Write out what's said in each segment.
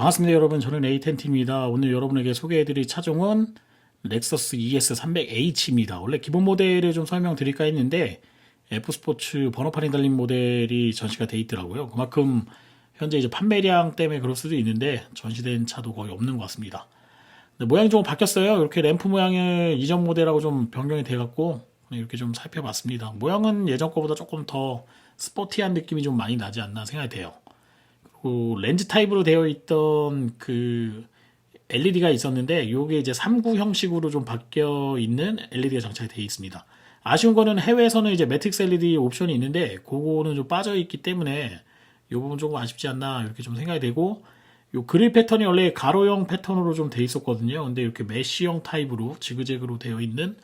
반갑습니다 여러분. 저는 A10T입니다. 오늘 여러분에게 소개해드릴 차종은 렉서스 ES300H입니다. 원래 기본 모델을 좀 설명드릴까 했는데 F스포츠 번호판이 달린 모델이 전시가 돼 있더라고요. 그만큼 현재 이제 판매량 때문에 그럴 수도 있는데 전시된 차도 거의 없는 것 같습니다. 모양이 좀 바뀌었어요. 이렇게 램프 모양을 이전 모델하고 좀 변경이 돼갖고 이렇게 좀 살펴봤습니다. 모양은 예전 거보다 조금 더 스포티한 느낌이 좀 많이 나지 않나 생각이 돼요. 그 렌즈 타입으로 되어 있던 그 LED가 있었는데 이게 이제 3구 형식으로 좀 바뀌어 있는 LED가 장착이 되어 있습니다. 아쉬운 거는 해외에서는 이제 매트릭스 LED 옵션이 있는데 그거는 좀 빠져 있기 때문에 이 부분 조금 아쉽지 않나 이렇게 좀 생각이 되고, 요 그릴 패턴이 원래 가로형 패턴으로 좀 돼 있었거든요. 근데 이렇게 메쉬형 타입으로 지그재그로 되어 있는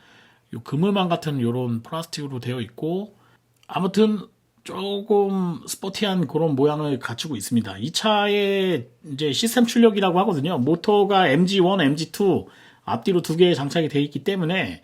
요 그물망 같은 요런 플라스틱으로 되어 있고, 아무튼 조금 스포티한 그런 모양을 갖추고 있습니다. 이 차의 이제 시스템 출력이라고 하거든요. 모터가 MG1, MG2 앞뒤로 두 개 장착이 되어 있기 때문에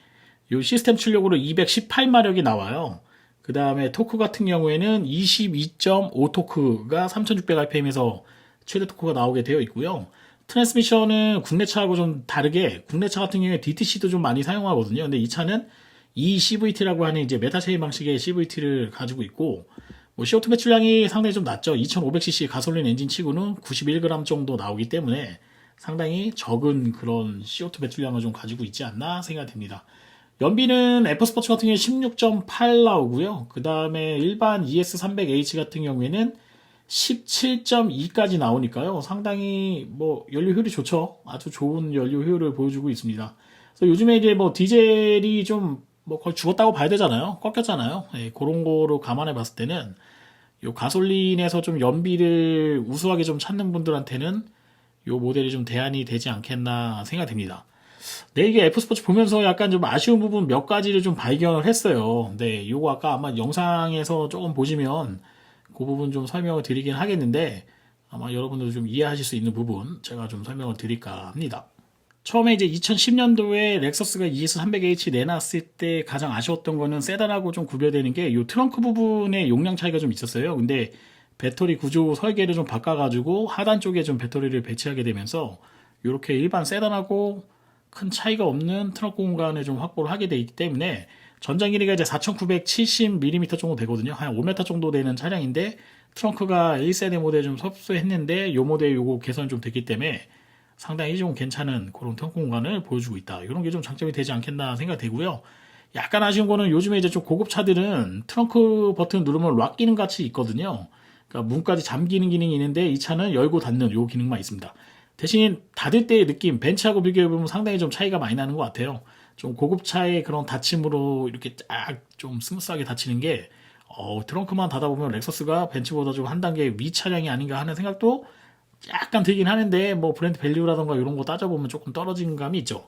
이 시스템 출력으로 218마력이 나와요. 그 다음에 토크 같은 경우에는 22.5 토크가 3600rpm에서 최대 토크가 나오게 되어 있고요. 트랜스미션은 국내 차하고 좀 다르게 국내 차 같은 경우에 DTC도 좀 많이 사용하거든요. 근데 이 차는 CVT라고 하는 이제 메타체인 방식의 CVT를 가지고 있고, 뭐 CO2 배출량이 상당히 좀 낮죠. 2500cc 가솔린 엔진 치고는 91g 정도 나오기 때문에 상당히 적은 그런 CO2 배출량을 좀 가지고 있지 않나 생각됩니다. 연비는 F스포츠 같은 경우에 16.8 나오고요. 그 다음에 일반 ES300H 같은 경우에는 17.2까지 나오니까요. 상당히 뭐 연료 효율이 좋죠. 아주 좋은 연료 효율을 보여주고 있습니다. 그래서 요즘에 이제 뭐 디젤이 좀 뭐 거의 죽었다고 봐야 되잖아요. 꺾였잖아요. 예, 그런 거로 감안해 봤을 때는 요 가솔린에서 좀 연비를 우수하게 좀 찾는 분들한테는 요 모델이 좀 대안이 되지 않겠나 생각됩니다. 네, 이게 F스포츠 보면서 약간 좀 아쉬운 부분 몇 가지를 좀 발견을 했어요. 네, 요거 아까 아마 영상에서 조금 보시면 그 부분 좀 설명을 드리긴 하겠는데, 아마 여러분들도 좀 이해하실 수 있는 부분 제가 좀 설명을 드릴까 합니다. 처음에 이제 2010년도에 렉서스가 ES300H 내놨을 때 가장 아쉬웠던 거는 세단하고 좀 구별되는 게 이 트렁크 부분의 용량 차이가 좀 있었어요. 근데 배터리 구조 설계를 좀 바꿔가지고 하단 쪽에 좀 배터리를 배치하게 되면서 이렇게 일반 세단하고 큰 차이가 없는 트렁크 공간을 좀 확보를 하게 되기 때문에 전장 길이가 이제 4970mm 정도 되거든요. 한 5m 정도 되는 차량인데 트렁크가 1세대 모델 좀 섭수했는데 이 모델 요거 개선이 좀 됐기 때문에 상당히 좀 괜찮은 그런 트렁크 공간을 보여주고 있다. 이런 게 좀 장점이 되지 않겠나 생각되고요. 약간 아쉬운 거는 요즘에 이제 좀 고급 차들은 트렁크 버튼 누르면 락 기능 같이 있거든요. 그러니까 문까지 잠기는 기능이 있는데 이 차는 열고 닫는 요 기능만 있습니다. 대신 닫을 때의 느낌, 벤츠하고 비교해보면 상당히 좀 차이가 많이 나는 것 같아요. 좀 고급차의 그런 닫힘으로 이렇게 쫙 좀 스무스하게 닫히는 게 트렁크만 닫아보면 렉서스가 벤츠보다 좀 한 단계 위 차량이 아닌가 하는 생각도 약간 들긴 하는데, 뭐 브랜드 밸류라던가 이런 거 따져보면 조금 떨어진 감이 있죠.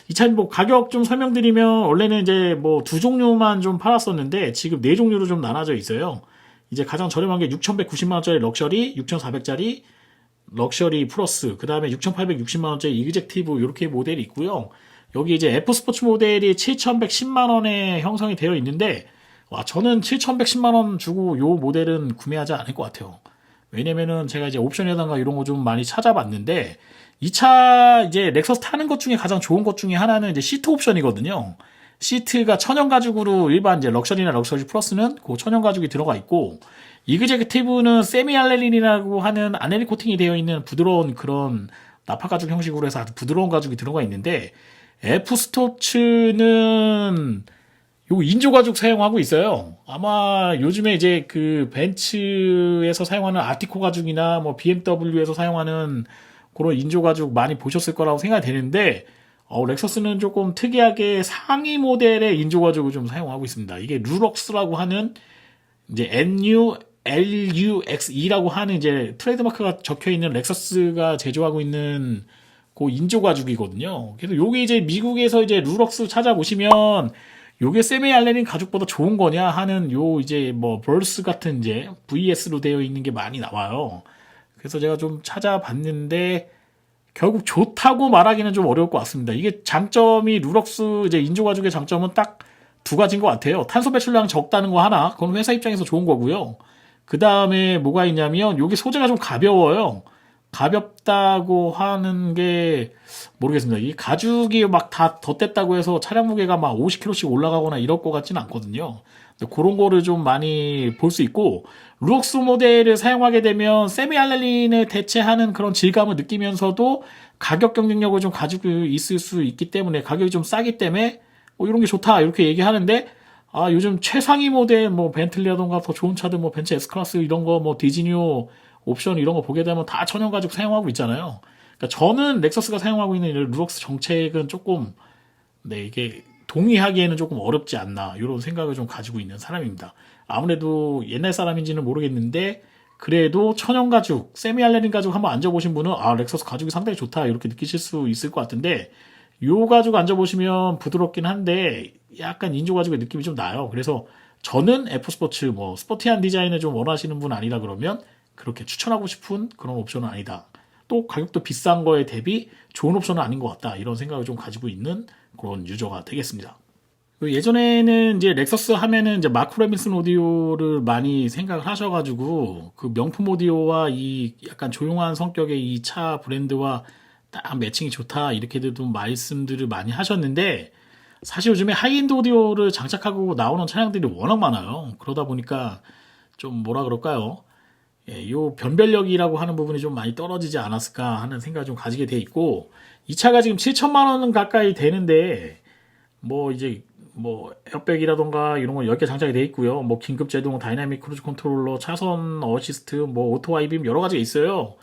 이 차는 뭐 가격 좀 설명드리면 원래는 이제 뭐 두 종류만 좀 팔았었는데 지금 네 종류로 좀 나눠져 있어요. 이제 가장 저렴한 게 6,190만원짜리 럭셔리, 6,400짜리 럭셔리 플러스, 그 다음에 6,860만원짜리 이그젝티브 이렇게 모델이 있고요. 여기 이제 F스포츠 모델이 7,110만원에 형성이 되어 있는데, 와, 저는 7,110만원 주고 요 모델은 구매하지 않을 것 같아요. 왜냐면은 제가 이제 옵션이라던가 이런 거 좀 많이 찾아봤는데, 이 차 이제 렉서스 타는 것 중에 가장 좋은 것 중에 하나는 이제 시트 옵션이거든요. 시트가 천연 가죽으로 일반 이제 럭셔리나 럭셔리 플러스는 그 천연 가죽이 들어가 있고, 이그제큐티브는 세미 알레린이라고 하는 아네릴 코팅이 되어 있는 부드러운 그런 나파 가죽 형식으로 해서 아주 부드러운 가죽이 들어가 있는데, F 스토츠는 요 인조 가죽 사용하고 있어요. 아마 요즘에 이제 그 벤츠에서 사용하는 아티코 가죽이나 뭐 BMW에서 사용하는 그런 인조 가죽 많이 보셨을 거라고 생각이 되는데, 렉서스는 조금 특이하게 상위 모델의 인조 가죽을 좀 사용하고 있습니다. 이게 루럭스라고 하는 이제 NULUXE라고 하는 이제 트레이드마크가 적혀 있는 렉서스가 제조하고 있는 그 인조 가죽이거든요. 그래서 요게 이제 미국에서 이제 루럭스 찾아보시면 요게 세미 알레닌 가죽보다 좋은 거냐 하는 요 이제 뭐 벌스 같은 이제 VS로 되어 있는 게 많이 나와요. 그래서 제가 좀 찾아봤는데 결국 좋다고 말하기는 좀 어려울 것 같습니다. 이게 장점이 루럭스 이제 인조 가죽의 장점은 딱 두 가지인 것 같아요. 탄소 배출량 적다는 거 하나, 그건 회사 입장에서 좋은 거고요. 그 다음에 뭐가 있냐면 여기 소재가 좀 가벼워요. 가볍다고 하는 게 모르겠습니다. 이 가죽이 막 다 덧댔다고 해서 차량 무게가 막 50kg씩 올라가거나 이럴 것 같지는 않거든요. 근데 그런 거를 좀 많이 볼 수 있고, 루옥스 모델을 사용하게 되면 세미 알렐린을 대체하는 그런 질감을 느끼면서도 가격 경쟁력을 좀 가지고 있을 수 있기 때문에, 가격이 좀 싸기 때문에 이런 게 좋다 이렇게 얘기하는데, 요즘 최상위 모델 뭐 벤틀리라던가 더 좋은 차들 뭐 벤츠 S클래스 이런 거 뭐 디즈니오 옵션 이런 거 보게 되면 다 천연 가죽 사용하고 있잖아요. 그러니까 저는 렉서스가 사용하고 있는 이 루럭스 정책은 조금, 네, 이게 동의하기에는 조금 어렵지 않나 이런 생각을 좀 가지고 있는 사람입니다. 아무래도 옛날 사람인지는 모르겠는데 그래도 천연 가죽, 세미 알레린 가죽 한번 앉아보신 분은 렉서스 가죽이 상당히 좋다 이렇게 느끼실 수 있을 것 같은데, 요 가죽 앉아보시면 부드럽긴 한데 약간 인조 가죽의 느낌이 좀 나요. 그래서 저는 F스포츠 뭐 스포티한 디자인을 좀 원하시는 분 아니라 그러면 그렇게 추천하고 싶은 그런 옵션은 아니다. 또 가격도 비싼 거에 대비 좋은 옵션은 아닌 것 같다. 이런 생각을 좀 가지고 있는 그런 유저가 되겠습니다. 예전에는 이제 렉서스 하면은 이제 마크 레빈슨 오디오를 많이 생각을 하셔가지고 그 명품 오디오와 이 약간 조용한 성격의 이 차 브랜드와 딱 매칭이 좋다 이렇게들 좀 말씀들을 많이 하셨는데, 사실 요즘에 하이엔드 오디오를 장착하고 나오는 차량들이 워낙 많아요. 그러다 보니까 좀 뭐라 그럴까요? 요 변별력이라고 하는 부분이 좀 많이 떨어지지 않았을까 하는 생각을 좀 가지게 돼 있고, 이 차가 지금 7천만 원 가까이 되는데 뭐 이제 뭐 에어백이라던가 이런 거 10개 장착이 돼 있고요. 뭐 긴급 제동, 다이나믹 크루즈 컨트롤러, 차선 어시스트, 뭐 오토 하이빔 여러 가지가 있어요.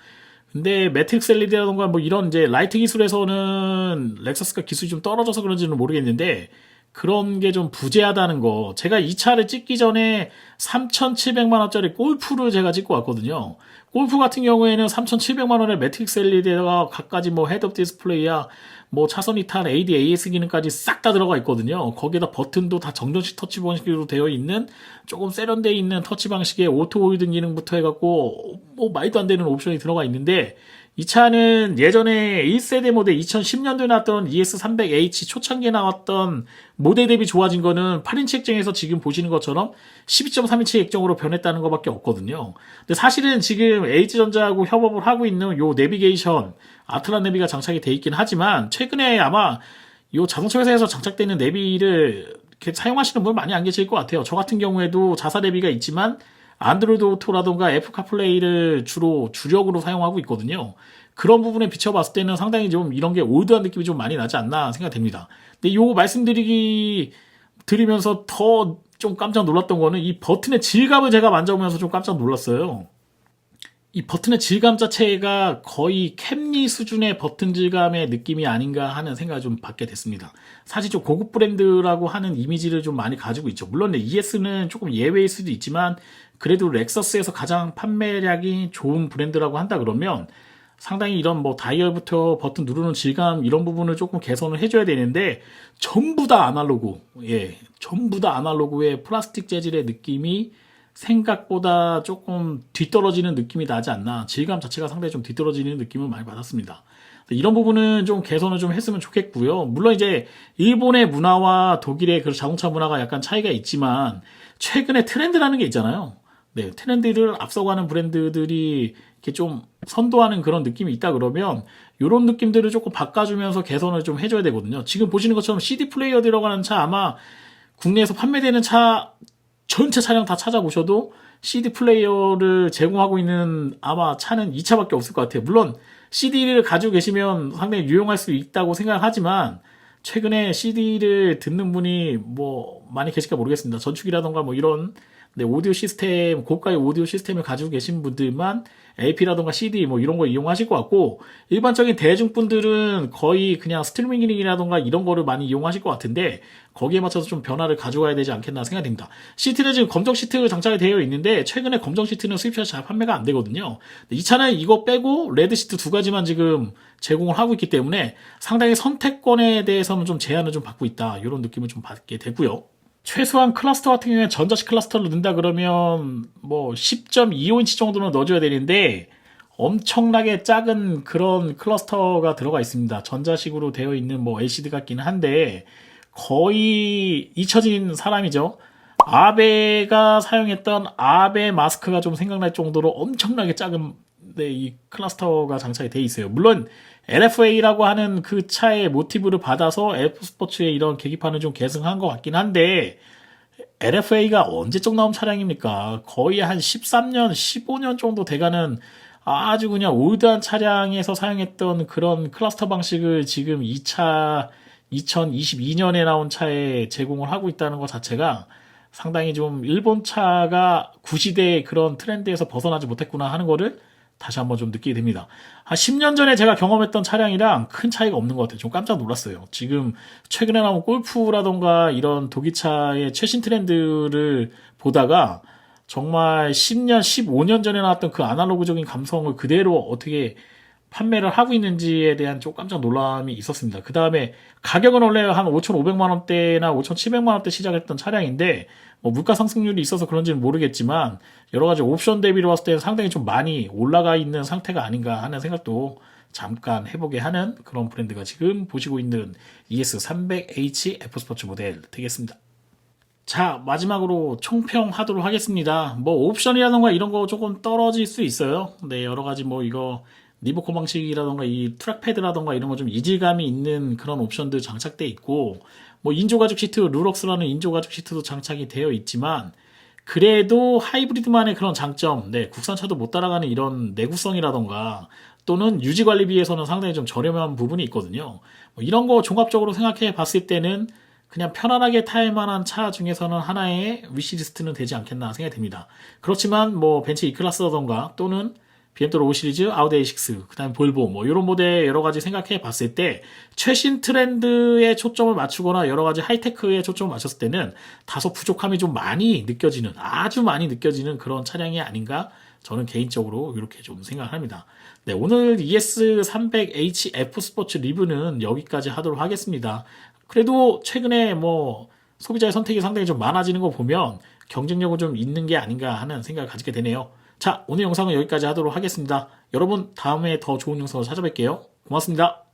근데 매트릭스 LED라던가 뭐 이런 이제 라이트 기술에서는 렉서스가 기술이 좀 떨어져서 그런지는 모르겠는데 그런 게 좀 부재하다는 거. 제가 이 차를 찍기 전에 3,700만 원짜리 골프를 제가 찍고 왔거든요. 골프 같은 경우에는 3,700만 원에 매트릭스 LED에다가 갖가지 뭐 헤드업 디스플레이야, 뭐 차선 이탈, AD, AS 기능까지 싹 다 들어가 있거든요. 거기에다 버튼도 다 정전식 터치 방식으로 되어 있는 조금 세련되어 있는 터치 방식의 오토 홀든 기능부터 해갖고 뭐 말도 안 되는 옵션이 들어가 있는데, 이 차는 예전에 1세대 모델 2010년도에 나왔던 ES300H 초창기에 나왔던 모델 대비 좋아진 거는 8인치 액정에서 지금 보시는 것처럼 12.3인치 액정으로 변했다는 것밖에 없거든요. 근데 사실은 지금 LG전자하고 협업을 하고 있는 요 내비게이션 아틀란 내비가 장착이 돼 있긴 하지만, 최근에 아마 요 자동차 회사에서 장착되는 내비를 이렇게 사용하시는 분 많이 안 계실 것 같아요. 저 같은 경우에도 자사 내비가 있지만 안드로이드 오토라던가 애플 카플레이를 주력으로 사용하고 있거든요. 그런 부분에 비춰봤을 때는 상당히 좀 이런 게 올드한 느낌이 좀 많이 나지 않나 생각됩니다. 근데 요거 드리면서 더 좀 깜짝 놀랐던 거는 이 버튼의 질감을 제가 만져보면서 좀 깜짝 놀랐어요. 이 버튼의 질감 자체가 거의 캠리 수준의 버튼 질감의 느낌이 아닌가 하는 생각을 좀 받게 됐습니다. 사실 좀 고급 브랜드라고 하는 이미지를 좀 많이 가지고 있죠. 물론 ES는 조금 예외일 수도 있지만 그래도 렉서스에서 가장 판매량이 좋은 브랜드라고 한다 그러면 상당히 이런 뭐 다이얼부터 버튼 누르는 질감 이런 부분을 조금 개선을 해줘야 되는데, 전부 다 아날로그, 전부 다 아날로그의 플라스틱 재질의 느낌이 생각보다 조금 뒤떨어지는 느낌이 나지 않나, 질감 자체가 상당히 좀 뒤떨어지는 느낌을 많이 받았습니다. 이런 부분은 좀 개선을 좀 했으면 좋겠고요. 물론 이제 일본의 문화와 독일의 그 자동차 문화가 약간 차이가 있지만 최근에 트렌드라는 게 있잖아요. 네, 트렌드를 앞서가는 브랜드들이 이렇게 좀 선도하는 그런 느낌이 있다 그러면 이런 느낌들을 조금 바꿔주면서 개선을 좀 해줘야 되거든요. 지금 보시는 것처럼 CD 플레이어 들어가는 차, 아마 국내에서 판매되는 차 전체 차량 다 찾아보셔도 CD 플레이어를 제공하고 있는 아마 차는 이 차밖에 없을 것 같아요. 물론 CD를 가지고 계시면 상당히 유용할 수 있다고 생각하지만 최근에 CD를 듣는 분이 뭐 많이 계실까 모르겠습니다. 전축이라던가 뭐 이런 오디오 시스템, 고가의 오디오 시스템을 가지고 계신 분들만 LP라던가 CD 뭐 이런 거 이용하실 것 같고, 일반적인 대중분들은 거의 그냥 스트리밍 기능이라던가 이런 거를 많이 이용하실 것 같은데 거기에 맞춰서 좀 변화를 가져가야 되지 않겠나 생각됩니다. 시트는 지금 검정 시트 장착이 되어 있는데 최근에 검정 시트는 수입차에서 잘 판매가 안 되거든요. 이 차는 이거 빼고 레드 시트 두 가지만 지금 제공을 하고 있기 때문에 상당히 선택권에 대해서는 좀 제한을 좀 받고 있다, 이런 느낌을 좀 받게 되고요. 최소한 클러스터 같은 경우에 전자식 클러스터를 넣는다 그러면 뭐 10.25인치 정도는 넣어줘야 되는데 엄청나게 작은 그런 클러스터가 들어가 있습니다. 전자식으로 되어 있는 뭐 LCD 같기는 한데 거의 잊혀진 사람이죠. 아베가 사용했던 아베 마스크가 좀 생각날 정도로 엄청나게 작은 네, 이 클러스터가 장착이 돼 있어요. 물론 LFA라고 하는 그 차의 모티브를 받아서 F 스포츠의 이런 계기판을 좀 계승한 것 같긴 한데 LFA가 언제적 나온 차량입니까? 거의 한 13년, 15년 정도 돼가는 아주 그냥 올드한 차량에서 사용했던 그런 클러스터 방식을 지금 이 차 2022년에 나온 차에 제공을 하고 있다는 것 자체가 상당히 좀 일본 차가 구시대의 그런 트렌드에서 벗어나지 못했구나 하는 거를 다시 한번 좀 느끼게 됩니다. 한 10년 전에 제가 경험했던 차량이랑 큰 차이가 없는 것 같아요. 좀 깜짝 놀랐어요. 지금 최근에 나온 골프라던가 이런 독일차의 최신 트렌드를 보다가 정말 10년, 15년 전에 나왔던 그 아날로그적인 감성을 그대로 어떻게 판매를 하고 있는지에 대한 좀 깜짝 놀람이 있었습니다. 그 다음에 가격은 원래 한 5,500만 원대나 5,700만 원대 시작했던 차량인데 뭐 물가 상승률이 있어서 그런지는 모르겠지만 여러 가지 옵션 대비로 봤을 때는 상당히 좀 많이 올라가 있는 상태가 아닌가 하는 생각도 잠깐 해보게 하는 그런 브랜드가 지금 보시고 있는 ES300H F 스포츠 모델 되겠습니다. 자, 마지막으로 총평하도록 하겠습니다. 뭐 옵션이라던가 이런 거 조금 떨어질 수 있어요. 네, 여러 가지 뭐 이거 리모컨 방식이라던가 이 트랙패드라던가 이런 거 좀 이질감이 있는 그런 옵션들 장착돼 있고 뭐 인조 가죽 시트, 루럭스라는 인조 가죽 시트도 장착이 되어 있지만 그래도 하이브리드만의 그런 장점, 네, 국산차도 못 따라가는 이런 내구성이라던가 또는 유지 관리비에서는 상당히 좀 저렴한 부분이 있거든요. 뭐 이런 거 종합적으로 생각해 봤을 때는 그냥 편안하게 탈 만한 차 중에서는 하나의 위시리스트는 되지 않겠나 생각이 듭니다. 그렇지만 뭐 벤츠 E클래스라던가 또는 BMW 5 시리즈, 아우디 A6, 그 다음에 볼보, 뭐, 이런 모델 여러 가지 생각해 봤을 때, 최신 트렌드에 초점을 맞추거나 여러 가지 하이테크에 초점을 맞췄을 때는 다소 부족함이 좀 많이 느껴지는, 아주 많이 느껴지는 그런 차량이 아닌가, 저는 개인적으로 이렇게 좀 생각을 합니다. 네, 오늘 ES300H F 스포츠 리뷰는 여기까지 하도록 하겠습니다. 그래도 최근에 뭐, 소비자의 선택이 상당히 좀 많아지는 거 보면 경쟁력은 좀 있는 게 아닌가 하는 생각을 가지게 되네요. 자, 오늘 영상은 여기까지 하도록 하겠습니다. 여러분, 다음에 더 좋은 영상으로 찾아뵐게요. 고맙습니다.